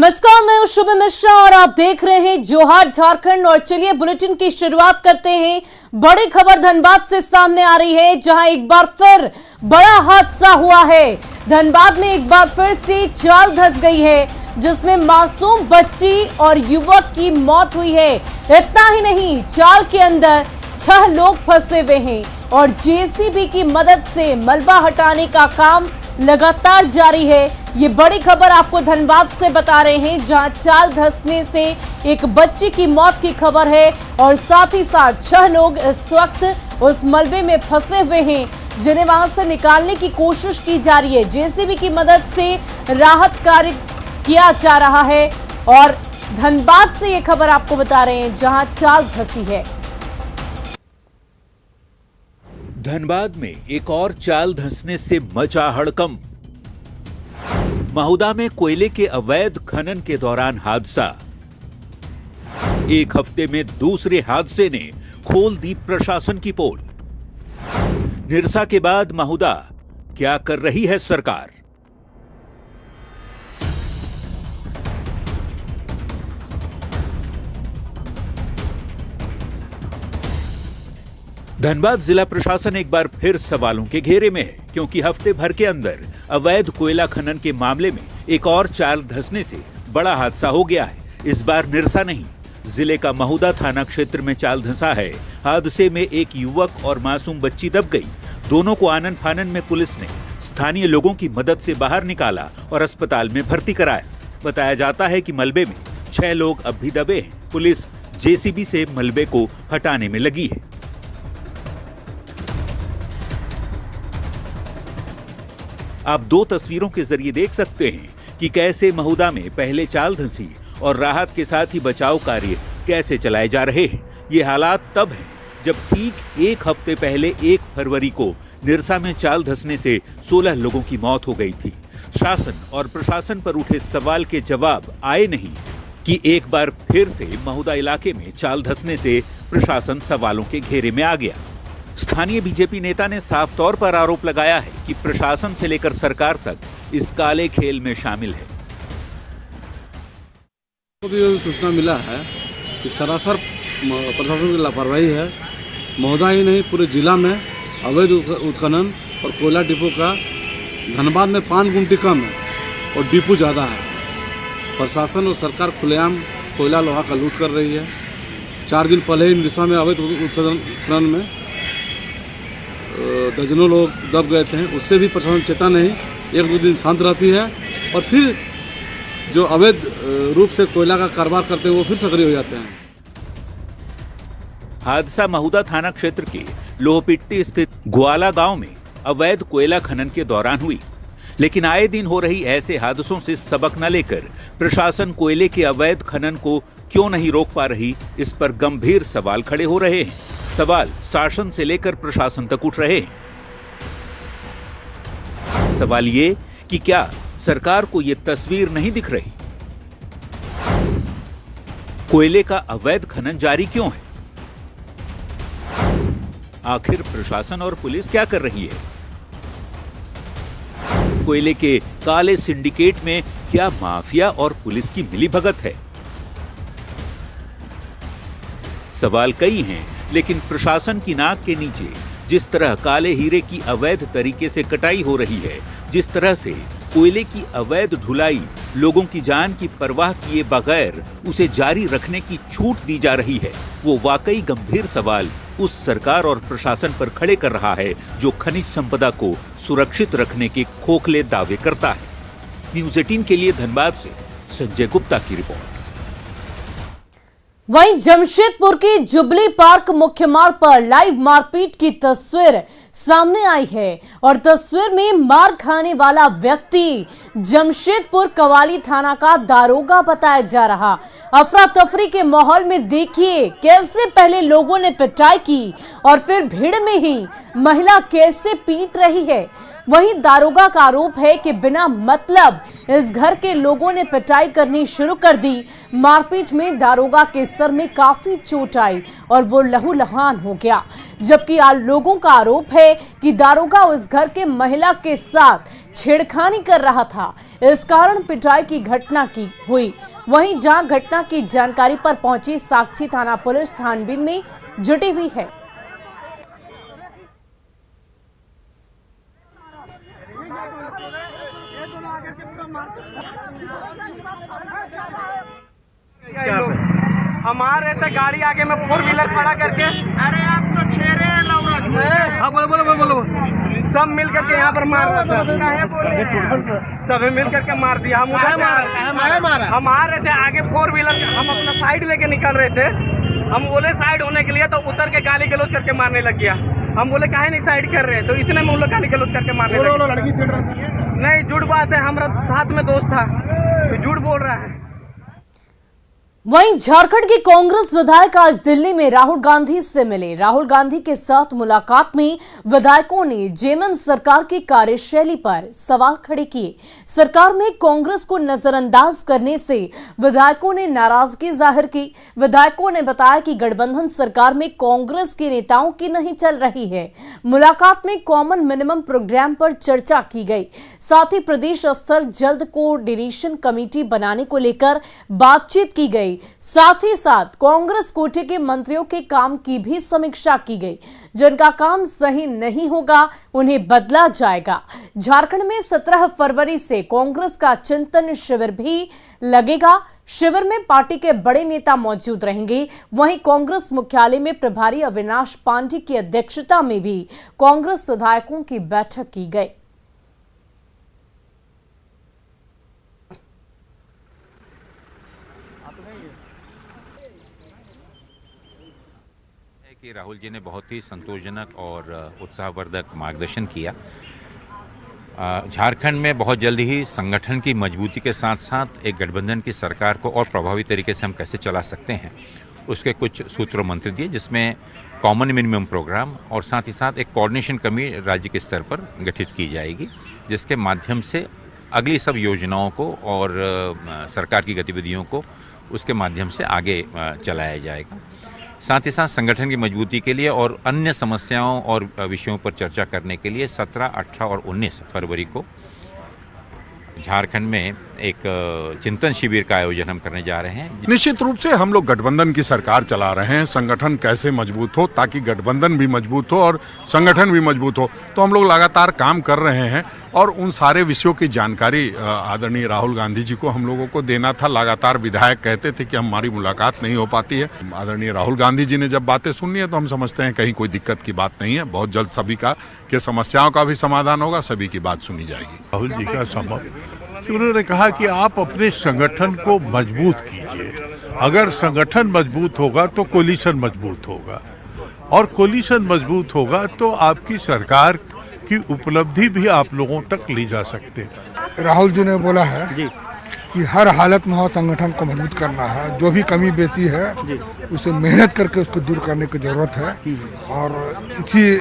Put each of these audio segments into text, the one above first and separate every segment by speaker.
Speaker 1: नमस्कार, मैं हूं शुभ मिश्रा और आप देख रहे हैं जोहार झारखंड। और चलिए बुलेटिन की शुरुआत करते हैं। बड़ी खबर धनबाद से सामने आ रही है, जहां एक बार फिर बड़ा हादसा हुआ है। धनबाद में एक बार फिर से चाल धंस गई है, जिसमें मासूम बच्ची और युवक की मौत हुई है। इतना ही नहीं, चाल के अंदर 6 लोग फंसे हुए हैं और जेसीबी की मदद से मलबा हटाने का काम लगातार जारी है। ये बड़ी खबर आपको धनबाद से बता रहे हैं, जहां चाल धंसने से एक बच्ची की मौत की खबर है और साथ ही साथ 6 लोग इस वक्त उस मलबे में फंसे हुए हैं, जिन्हें वहां से निकालने की कोशिश की जा रही है। जेसीबी की मदद से राहत कार्य किया जा रहा है और धनबाद से ये खबर आपको बता रहे हैं, जहां चाल धंसी है।
Speaker 2: धनबाद में एक और चाल धंसने से मचा हड़कंप। महुदा में कोयले के अवैध खनन के दौरान हादसा। एक हफ्ते में दूसरे हादसे ने खोल दी प्रशासन की पोल। निरसा के बाद महुदा, क्या कर रही है सरकार? धनबाद जिला प्रशासन एक बार फिर सवालों के घेरे में है, क्योंकि हफ्ते भर के अंदर अवैध कोयला खनन के मामले में एक और चाल धंसने से बड़ा हादसा हो गया है। इस बार निरसा नहीं, जिले का महुदा थाना क्षेत्र में चाल धंसा है। हादसे में एक युवक और मासूम बच्ची दब गई। दोनों को आनन फानन में पुलिस ने स्थानीय लोगों की मदद से बाहर निकाला और अस्पताल में भर्ती कराया। बताया जाता है कि मलबे में 6 लोग अब भी दबे हैं। पुलिस जेसीबी से मलबे को हटाने में लगी है। आप 2 तस्वीरों के जरिए देख सकते हैं कि कैसे महुदा में पहले चाल धंसी और राहत के साथ ही बचाव कार्य कैसे चलाए जा रहे हैं। ये हालात तब हैं जब ठीक एक हफ्ते पहले 1 फरवरी को निरसा में चाल धंसने से 16 लोगों की मौत हो गई थी। शासन और प्रशासन पर उठे सवाल के जवाब आए नहीं कि एक बार फिर से महुदा इलाके में चाल धंसने से प्रशासन सवालों के घेरे में आ गया। स्थानीय बीजेपी नेता ने साफ तौर पर आरोप लगाया है कि प्रशासन से लेकर सरकार तक इस काले खेल में शामिल है।
Speaker 3: को भी सूचना मिला है कि सरासर प्रशासन की लापरवाही है। महुदा ही नहीं, पूरे जिला में अवैध उत्खनन और कोयला डिपो का धनबाद में 5 गुंटी कम है और डिपो ज़्यादा है। प्रशासन और सरकार खुलेआम कोयला लोहा का लूट कर रही है। 4 दिन पहले ही निरसा में अवैध उत्खनन में दर्जनों लोग दब गए थे। उससे भी प्रशासन चेता नहीं, 1-2 दिन शांत रहती है और फिर जो अवैध रूप से कोयला का कारोबार करते हैं वो फिर सक्रिय हो जाते हैं।
Speaker 2: हादसा महुदा थाना क्षेत्र के लोहपिट्टी स्थित ग्वाला गांव में अवैध कोयला खनन के दौरान हुई। लेकिन आए दिन हो रही ऐसे हादसों से सबक न लेकर प्रशासन कोयले के अवैध खनन को क्यों नहीं रोक पा रही, इस पर गंभीर सवाल खड़े हो रहे हैं। सवाल शासन से लेकर प्रशासन तक उठ रहे हैं। सवाल ये कि क्या सरकार को ये तस्वीर नहीं दिख रही? कोयले का अवैध खनन जारी क्यों है? आखिर प्रशासन और पुलिस क्या कर रही है? कोयले के काले सिंडिकेट में क्या माफिया और पुलिस की मिलीभगत है? सवाल कई हैं, लेकिन प्रशासन की नाक के नीचे जिस तरह काले हीरे की अवैध तरीके से कटाई हो रही है, जिस तरह से कोयले की अवैध ढुलाई लोगों की जान की परवाह किए बगैर उसे जारी रखने की छूट दी जा रही है, वो वाकई गंभीर सवाल उस सरकार और प्रशासन पर खड़े कर रहा है जो खनिज संपदा को सुरक्षित रखने के खोखले दावे करता है। न्यूज़ 18 के लिए धनबाद से संजय गुप्ता की रिपोर्ट।
Speaker 1: वहीं जमशेदपुर की जुबली पार्क मुख्य मार्ग पर लाइव मारपीट की तस्वीर सामने आई है और तस्वीर में मार खाने वाला व्यक्ति जमशेदपुर कवाली थाना का दारोगा बताया जा रहा। अफरा तफरी के माहौल में देखिए कैसे पहले लोगों ने पिटाई की और फिर भीड़ में ही महिला कैसे पीट रही है। वहीं दारोगा का आरोप है कि बिना मतलब इस घर के लोगों ने पिटाई करनी शुरू कर दी। मारपीट में दारोगा के सर में काफी चोट आई और वो लहूलुहान हो गया। जबकि लोगों का आरोप है कि दारोगा उस घर के महिला के साथ छेड़खानी कर रहा था। इस कारण पिटाई की घटना की हुई। वहीं जहां घटना की जानकारी पर पहुंची साक्षी थाना पुलिस छानबीन में जुटी हुई है।
Speaker 4: हमारे थे गाड़ी आगे में 4 व्हीलर खड़ा करके, अरे आप तो छेड़े हैं। बोलो सब मिल करके यहाँ पर मार रहा था। सभी मिल करके मार दिया। हम उधर हम आ रहे थे आगे 4 व्हीलर, हम अपना साइड लेके निकल रहे थे। हम बोले साइड होने के लिए, तो उतर के गाली गलौज करके मारने लग गया। हम बोले काहे नहीं साइड कर रहे, तो इतने में उन लोग गाली गलौज करके मारने लगे। लड़की नहीं, झूठ बात है, हमारा साथ में दोस्त था, तो झूठ बोल रहा है।
Speaker 1: वहीं झारखंड के कांग्रेस विधायक आज दिल्ली में राहुल गांधी से मिले। राहुल गांधी के साथ मुलाकात में विधायकों ने जेएमएम सरकार की कार्यशैली पर सवाल खड़े किए। सरकार में कांग्रेस को नजरअंदाज करने से विधायकों ने नाराजगी जाहिर की। विधायकों ने बताया कि गठबंधन सरकार में कांग्रेस के नेताओं की नहीं चल रही है। मुलाकात में कॉमन मिनिमम प्रोग्राम पर चर्चा की गई। साथ ही प्रदेश स्तर जल्द कोऑर्डिनेशन कमेटी बनाने को लेकर बातचीत की गई। साथ ही साथ कांग्रेस कोटे के मंत्रियों के काम की भी समीक्षा की गई। जिनका काम सही नहीं होगा उन्हें बदला जाएगा। झारखंड में 17 फरवरी से कांग्रेस का चिंतन शिविर भी लगेगा। शिविर में पार्टी के बड़े नेता मौजूद रहेंगे। वहीं कांग्रेस मुख्यालय में प्रभारी अविनाश पांडे की अध्यक्षता में भी कांग्रेस विधायकों की बैठक की गई।
Speaker 5: कि राहुल जी ने बहुत ही संतोषजनक और उत्साहवर्धक मार्गदर्शन किया। झारखंड में बहुत जल्दी ही संगठन की मजबूती के साथ साथ एक गठबंधन की सरकार को और प्रभावी तरीके से हम कैसे चला सकते हैं, उसके कुछ सूत्र मंत्र दिए, जिसमें कॉमन मिनिमम प्रोग्राम और साथ ही साथ एक कोऑर्डिनेशन कमेटी राज्य के स्तर पर गठित की जाएगी, जिसके माध्यम से अगली सब योजनाओं को और सरकार की गतिविधियों को उसके माध्यम से आगे चलाया जाएगा। साथ ही साथ संगठन की मजबूती के लिए और अन्य समस्याओं और विषयों पर चर्चा करने के लिए 17, 18 और 19 फरवरी को झारखंड में एक चिंतन शिविर का आयोजन हम करने जा रहे हैं।
Speaker 6: निश्चित रूप से हम लोग गठबंधन की सरकार चला रहे हैं। संगठन कैसे मजबूत हो ताकि गठबंधन भी मजबूत हो और संगठन भी मजबूत हो, तो हम लोग लगातार काम कर रहे हैं और उन सारे विषयों की जानकारी आदरणीय राहुल गांधी जी को हम लोगों को देना था। लगातार विधायक कहते थे कि हमारी मुलाकात नहीं हो पाती है। आदरणीय राहुल गांधी जी ने जब बातें सुन ली है तो हम समझते हैं कहीं कोई दिक्कत की बात नहीं है। बहुत जल्द सभी के समस्याओं का भी समाधान होगा, सभी की बात सुनी जाएगी।
Speaker 7: राहुल जी का संभव, उन्होंने कहा कि आप अपने संगठन को मजबूत कीजिए। अगर संगठन मजबूत होगा तो कोलिशन मजबूत होगा, और कोलिशन मजबूत होगा तो आपकी सरकार की उपलब्धि भी आप लोगों तक ली जा सकते।
Speaker 8: राहुल जी ने बोला है कि हर हालत में हो संगठन को मजबूत करना है। जो भी कमी बेची है उसे मेहनत करके उसको दूर करने की जरूरत है, और इसी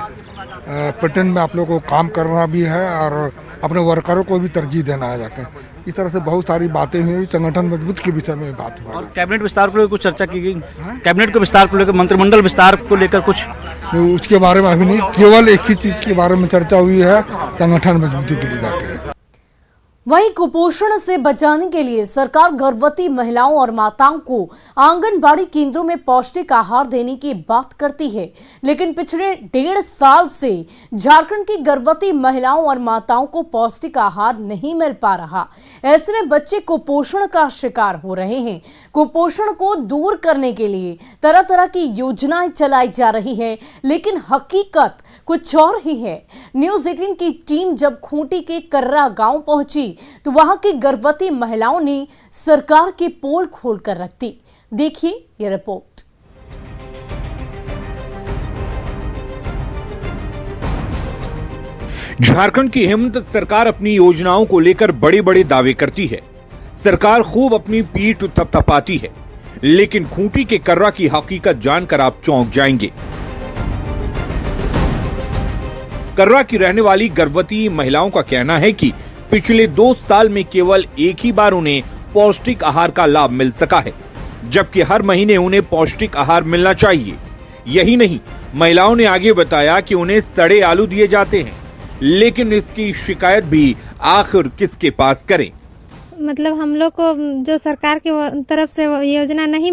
Speaker 8: पैटर्न में आप लोगों को काम करना भी है और अपने वर्करों को भी तरजीह देना है जाके। इस तरह से बहुत सारी बातें हुई। संगठन मजबूत के विषय में बात हुआ।
Speaker 4: कैबिनेट विस्तार को लेकर कुछ चर्चा की गई। कैबिनेट के विस्तार को लेकर, मंत्रिमंडल विस्तार को लेकर कुछ
Speaker 8: उसके बारे में अभी नहीं, केवल एक ही चीज के बारे में चर्चा हुई है, संगठन मजबूती के लिए जाके।
Speaker 1: वहीं कुपोषण से बचाने के लिए सरकार गर्भवती महिलाओं और माताओं को आंगनबाड़ी केंद्रों में पौष्टिक आहार देने की बात करती है, लेकिन पिछले 1.5 साल से झारखंड की गर्भवती महिलाओं और माताओं को पौष्टिक आहार नहीं मिल पा रहा। ऐसे में बच्चे कुपोषण का शिकार हो रहे हैं। कुपोषण को दूर करने के लिए तरह तरह की योजनाएं चलाई जा रही है, लेकिन हकीकत कुछ और ही है। न्यूज़ 18 की टीम जब खूंटी के कर्रा गांव पहुंची तो वहां की गर्भवती महिलाओं ने सरकार की पोल खोलकर रख दी। देखिए ये रिपोर्ट।
Speaker 2: झारखंड की हेमंत सरकार अपनी योजनाओं को लेकर बड़े बड़े दावे करती है। सरकार खूब अपनी पीठ थपथपाती है, लेकिन खूंटी के कर्रा की हकीकत जानकर आप चौंक जाएंगे। कर्रा की रहने वाली गर्भवती महिलाओं का कहना है कि पिछले 2 साल में केवल एक ही बार उन्हें पौष्टिक आहार का लाभ मिल सका है, जबकि हर महीने उन्हें पौष्टिक आहार मिलना चाहिए। यही नहीं, महिलाओं ने आगे बताया कि उन्हें सड़े आलू दिए जाते हैं,
Speaker 9: लेकिन इसकी शिकायत भी आखिर किसके पास करें।
Speaker 10: मतलब हम लोग को जो सरकार की तरफ से योजना नहीं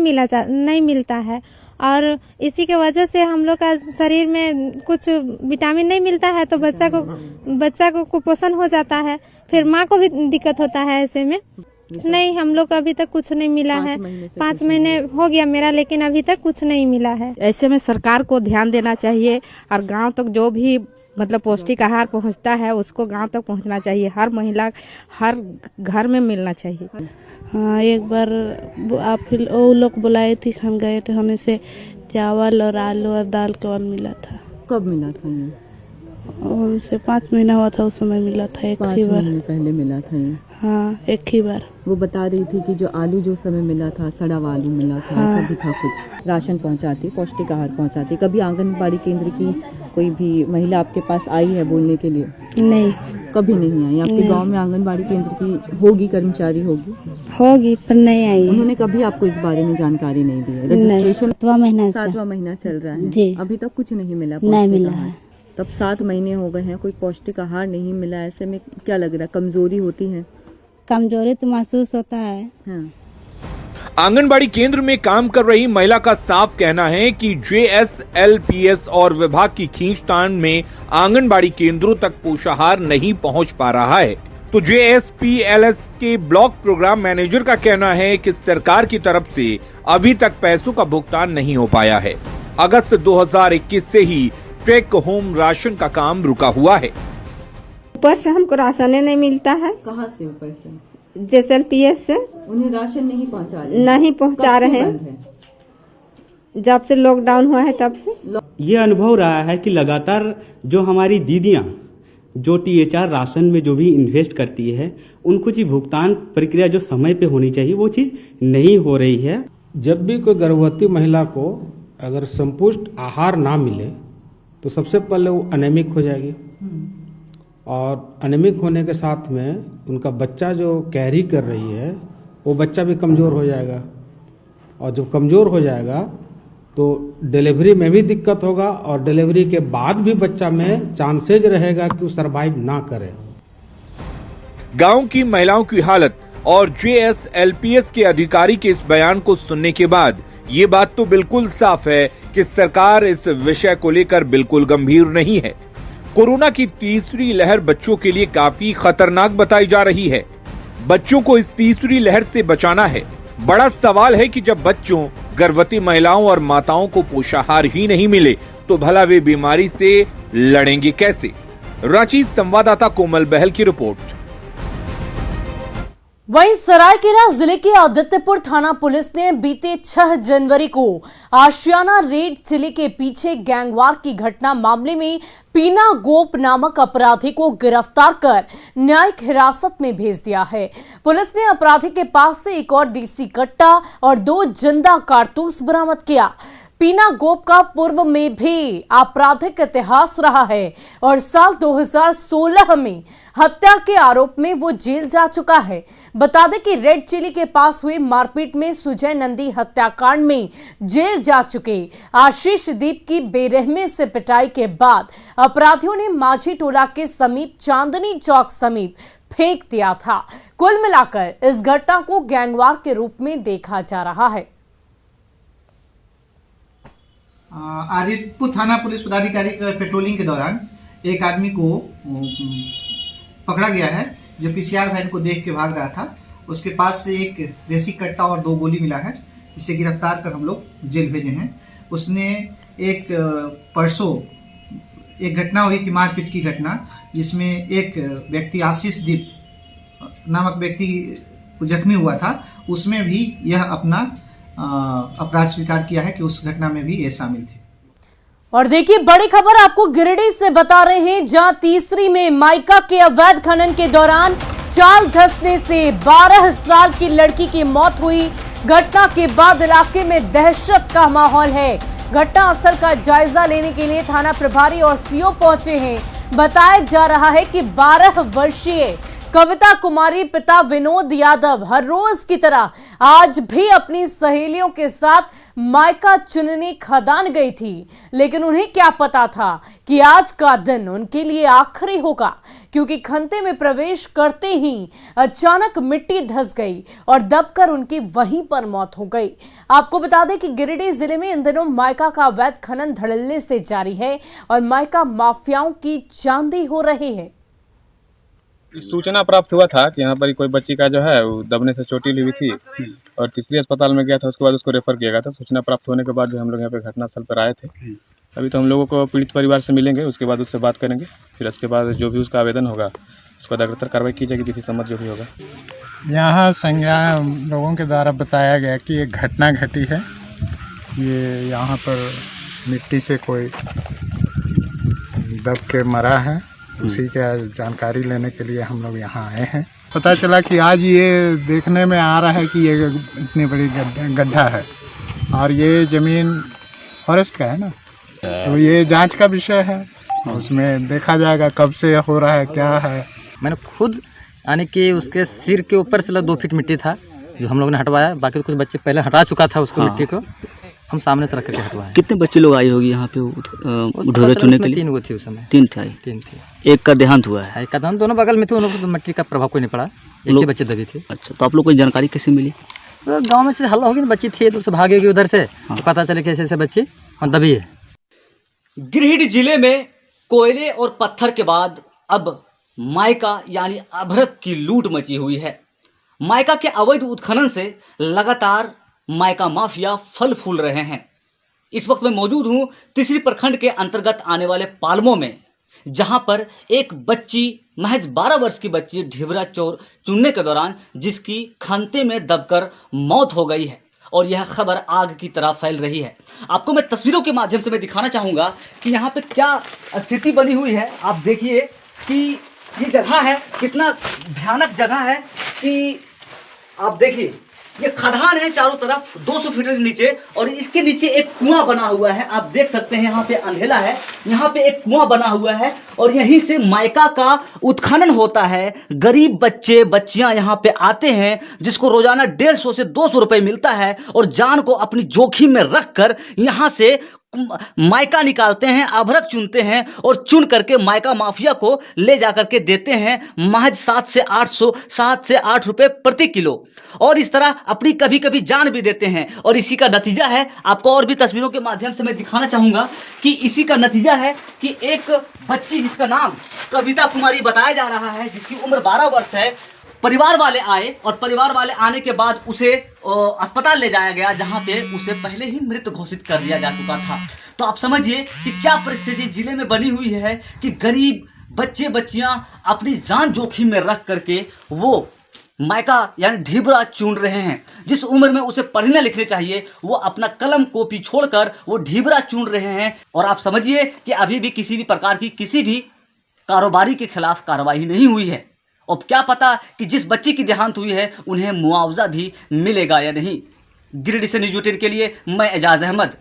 Speaker 10: मिलता है और इसी के वजह से हम लोग का शरीर में कुछ विटामिन नहीं मिलता है, तो बच्चा को कुपोषण हो जाता है, फिर माँ को भी दिक्कत होता है। ऐसे में नहीं, हम लोग को अभी तक कुछ नहीं मिला है। 5 महीने हो गया मेरा, लेकिन अभी तक कुछ नहीं मिला है।
Speaker 11: ऐसे में सरकार को ध्यान देना चाहिए और गांव तक जो भी मतलब पौष्टिक आहार पहुंचता है उसको गांव तक पहुंचना चाहिए। हर महिला हर घर में मिलना चाहिए।
Speaker 12: हाँ, एक बार आप वो लोग बुलाए थे, हम गए थे, हमें से चावल और आलू और दाल केवल मिला था।
Speaker 13: कब मिला था ये?
Speaker 12: उनसे 5 महीना हुआ था, उस समय मिला था एक ही बार।
Speaker 13: 5 महीने पहले मिला था ये?
Speaker 12: हाँ, एक ही बार।
Speaker 13: वो बता रही थी कि जो आलू जो समय मिला था, सड़ा हुआ आलू मिला था। हाँ। ऐसा भी था कुछ। राशन पहुंचाती, पौष्टिक आहार पहुंचाती। कभी आंगनबाड़ी केंद्र की कोई भी महिला आपके पास आई है बोलने के लिए?
Speaker 12: नहीं,
Speaker 13: कभी नहीं आई। आपके गांव में आंगनबाड़ी केंद्र की होगी, कर्मचारी होगी
Speaker 12: पर नहीं आई।
Speaker 13: उन्होंने कभी आपको इस बारे में जानकारी नहीं दी? रजिस्ट्रेशन
Speaker 12: 7वां
Speaker 13: महीना चल रहा है
Speaker 12: जी।
Speaker 13: अभी तक कुछ नहीं मिला?
Speaker 12: नहीं मिला है।
Speaker 13: तब 7 महीने हो गए हैं, कोई पौष्टिक आहार नहीं मिला। ऐसे में क्या लग रहा है, कमजोरी होती है?
Speaker 12: कमजोरी तो महसूस होता है।
Speaker 13: हाँ।
Speaker 9: आंगनबाड़ी केंद्र में काम कर रही महिला का साफ कहना है कि JSLPS और विभाग की खींचतान में आंगनबाड़ी केंद्रों तक पोषाहार नहीं पहुंच पा रहा है। तो JSPLS के ब्लॉक प्रोग्राम मैनेजर का कहना है कि सरकार की तरफ से अभी तक पैसों का भुगतान नहीं हो पाया है। अगस्त 2021 से ही टेक होम राशन का काम रुका हुआ है।
Speaker 10: ऊपर से हमको राशन नहीं मिलता है।
Speaker 13: कहाँ से ऊपर से?
Speaker 10: JSLPS से।
Speaker 13: उन्हें राशन नहीं
Speaker 10: पहुंचा रहे हैं। जब से लॉकडाउन हुआ है तब से
Speaker 14: ये अनुभव रहा है कि लगातार जो हमारी दीदियां जो THR राशन में जो भी इन्वेस्ट करती है, उनको जी भुगतान प्रक्रिया जो समय पे होनी चाहिए वो चीज नहीं हो रही है।
Speaker 15: जब भी कोई गर्भवती महिला को अगर संपुष्ट आहार ना मिले तो सबसे पहले वो अनेमिक हो जाएगी और अनेमिक होने के साथ में उनका बच्चा जो कैरी कर रही है वो बच्चा भी कमज़ोर हो जाएगा और जब कमज़ोर हो जाएगा तो डिलीवरी में भी दिक्कत होगा और डिलीवरी के बाद भी बच्चा में चांसेज रहेगा कि वो सरवाइव ना करे।
Speaker 9: गांव की महिलाओं की हालत और JSLPS के अधिकारी के इस बयान को सुनने के बाद ये बात तो बिल्कुल साफ है कि सरकार इस विषय को लेकर बिल्कुल गंभीर नहीं है। कोरोना की तीसरी लहर बच्चों के लिए काफी खतरनाक बताई जा रही है। बच्चों को इस तीसरी लहर से बचाना है। बड़ा सवाल है कि जब बच्चों, गर्भवती महिलाओं और माताओं को पोषाहार ही नहीं मिले तो भला वे बीमारी से लड़ेंगे कैसे? रांची संवाददाता कोमल बहल की रिपोर्ट।
Speaker 1: वहीं सरायकेला जिले के आदित्यपुर थाना पुलिस ने बीते 6 जनवरी को आशियाना रेड जिले के पीछे गैंगवार की घटना मामले में पीना गोप नामक अपराधी को गिरफ्तार कर न्यायिक हिरासत में भेज दिया है। पुलिस ने अपराधी के पास से एक और देसी कट्टा और 2 जिंदा कारतूस बरामद किया। पीना गोप का पूर्व में भी आपराधिक इतिहास रहा है और साल 2016 में हत्या के आरोप में वो जेल जा चुका है। बता दें कि रेड चिली के पास हुई मारपीट में सुजय नंदी हत्याकांड में जेल जा चुके आशीष दीप की बेरहमी से पिटाई के बाद अपराधियों ने माझी टोला के समीप चांदनी चौक समीप फेंक दिया था। कुल मिलाकर इस घटना को गैंगवार के रूप में देखा जा रहा है।
Speaker 16: आदित्यपुर थाना पुलिस पदाधिकारी पेट्रोलिंग के दौरान एक आदमी को पकड़ा गया है जो PCR वैन को देख के भाग रहा था। उसके पास से एक देसी कट्टा और 2 गोली मिला है, जिसे गिरफ्तार कर हम लोग जेल भेजे हैं। उसने एक परसों एक घटना हुई थी, मारपीट की घटना, जिसमें एक व्यक्ति आशीष दीप नामक व्यक्ति जख्मी हुआ था। उसमें भी यह अपना अपराध स्वीकार किया है कि उस घटना में भी ये शामिल थे।
Speaker 1: और देखिए बड़ी खबर आपको गिरिडीह से बता रहे हैं, जहां तीसरी में माइका के अवैध खनन के दौरान चाल धंसने से 12 साल की लड़की की मौत हुई। घटना के बाद इलाके में दहशत का माहौल है। घटना स्थल का जायजा लेने के लिए थाना प्रभारी और CO पहुंचे हैं। बताया जा रहा है कि 12 वर्षीय कविता कुमारी पिता विनोद यादव हर रोज की तरह आज भी अपनी सहेलियों के साथ मायका चुनने खदान गई थी, लेकिन उन्हें क्या पता था कि आज का दिन उनके लिए आखिरी होगा, क्योंकि खंते में प्रवेश करते ही अचानक मिट्टी धंस गई और दबकर उनकी वहीं पर मौत हो गई। आपको बता दें कि गिरिडीह जिले में इन दिनों मायका का अवैध खनन धड़ल्ले से जारी है और मायका माफियाओं की चांदी हो रही है।
Speaker 17: सूचना प्राप्त हुआ था कि यहाँ पर कोई बच्ची का जो है वो दबने से चोटिल हुई थी और तीसरी अस्पताल में गया था, उसके बाद उसको रेफर किया गया था। सूचना प्राप्त होने के बाद जो हम लोग यहाँ पे घटनास्थल पर आए थे। अभी तो हम लोगों को पीड़ित परिवार से मिलेंगे, उसके बाद उससे बात करेंगे, फिर उसके बाद जो भी उसका आवेदन होगा उसको अग्रतर कार्रवाई की जाएगी, विधि सम्मत जो भी होगा।
Speaker 18: यहाँ संज्ञान लोगों के द्वारा बताया गया कि एक घटना घटी है, ये यहाँ पर मिट्टी से कोई दब के मरा है, उसी का जानकारी लेने के लिए हम लोग यहाँ आए हैं। पता चला कि आज ये देखने में आ रहा है कि ये इतनी बड़ी गड्ढा है और ये ज़मीन फॉरेस्ट का है ना, तो ये जांच का विषय है, उसमें देखा जाएगा कब से हो रहा है, क्या है।
Speaker 19: मैंने खुद यानी कि उसके सिर के ऊपर से 2 फीट मिट्टी था जो हम लोगों ने हटवाया, बाकी तो कुछ बच्चे पहले हटा चुका था उसको। मिट्टी को हम सामने से रख करके हटवाया।
Speaker 20: कितने बच्चे लोग आए होगी यहाँ पे ढोरा चुनने के लिए?
Speaker 19: 3 वो थी उस समय।
Speaker 20: 3 थे। एक का देहांत हुआ है?
Speaker 19: एक का देहांत, दोनों बगल में थे, उन्होंने मिट्टी का प्रभाव कोई नहीं पड़ा, एक ही बच्चे दबी थे।
Speaker 20: अच्छा, तो आप लोग को जानकारी कैसे मिली?
Speaker 19: तो गाँव में से हल्ला होगी, बच्ची थी तो भागेगी उधर से, तो पता चले कैसे ऐसे बच्ची और दबी है।
Speaker 21: गिरिडीह जिले में कोयले और पत्थर के बाद अब मायका यानी अभ्रक की लूट मची हुई है। मायका के अवैध उत्खनन से लगातार मायका माफिया फल फूल रहे हैं। इस वक्त मैं मौजूद हूं तीसरी प्रखंड के अंतर्गत आने वाले पालमों में, जहां पर एक बच्ची, महज 12 वर्ष की बच्ची ढिबरा चोर चुनने के दौरान जिसकी खंते में दबकर मौत हो गई है और यह खबर आग की तरह फैल रही है। आपको मैं तस्वीरों के माध्यम से मैं दिखाना चाहूँगा कि यहाँ पे क्या स्थिति बनी हुई है। आप देखिए कि ये जगह है, कितना भयानक जगह है कि आप देखिए ये खदान है चारों तरफ 200 फीट के नीचे, और इसके नीचे एक कुआं बना हुआ है। आप देख सकते हैं यहाँ पे अंधेला है, यहाँ पे एक कुआं बना हुआ है और यहीं से मायका का उत्खनन होता है। गरीब बच्चे बच्चियां यहाँ पे आते हैं, जिसको रोजाना 150 से 200 रुपए मिलता है और जान को अपनी जोखिम में रखकर यहाँ से मायका निकालते हैं, अभ्रक चुनते हैं और चुन करके मायका माफिया को ले जाकर के देते हैं महज 7 से 8 रुपए प्रति किलो, और इस तरह अपनी कभी कभी जान भी देते हैं। और इसी का नतीजा है, आपको और भी तस्वीरों के माध्यम से मैं दिखाना चाहूँगा कि इसी का नतीजा है कि एक बच्ची जिसका नाम कविता कुमारी बताया जा रहा है, जिसकी उम्र 12 वर्ष है, परिवार वाले आए और परिवार वाले आने के बाद उसे अस्पताल ले जाया गया, जहां पे उसे पहले ही मृत घोषित कर दिया जा चुका था। तो आप समझिए कि क्या परिस्थिति जिले में बनी हुई है कि गरीब बच्चे बच्चियां अपनी जान जोखिम में रख करके वो मायका यानी ढिबरा चुन रहे हैं। जिस उम्र में उसे पढ़ने लिखने चाहिए वो अपना कलम कॉपी छोड़कर वो ढिबरा चुन रहे हैं। और आप समझिए कि अभी भी किसी भी प्रकार की किसी भी कारोबारी के खिलाफ कार्रवाई नहीं हुई है। अब क्या पता कि जिस बच्ची की देहांत हुई है उन्हें मुआवजा भी मिलेगा या नहीं। गिरिडीह से न्यूज़ 18 के लिए मैं एजाज अहमद।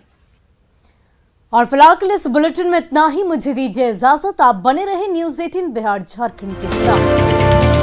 Speaker 1: और फिलहाल के लिए इस बुलेटिन में इतना ही। मुझे दीजिए इजाजत। आप बने रहे न्यूज़ 18 बिहार झारखंड के साथ।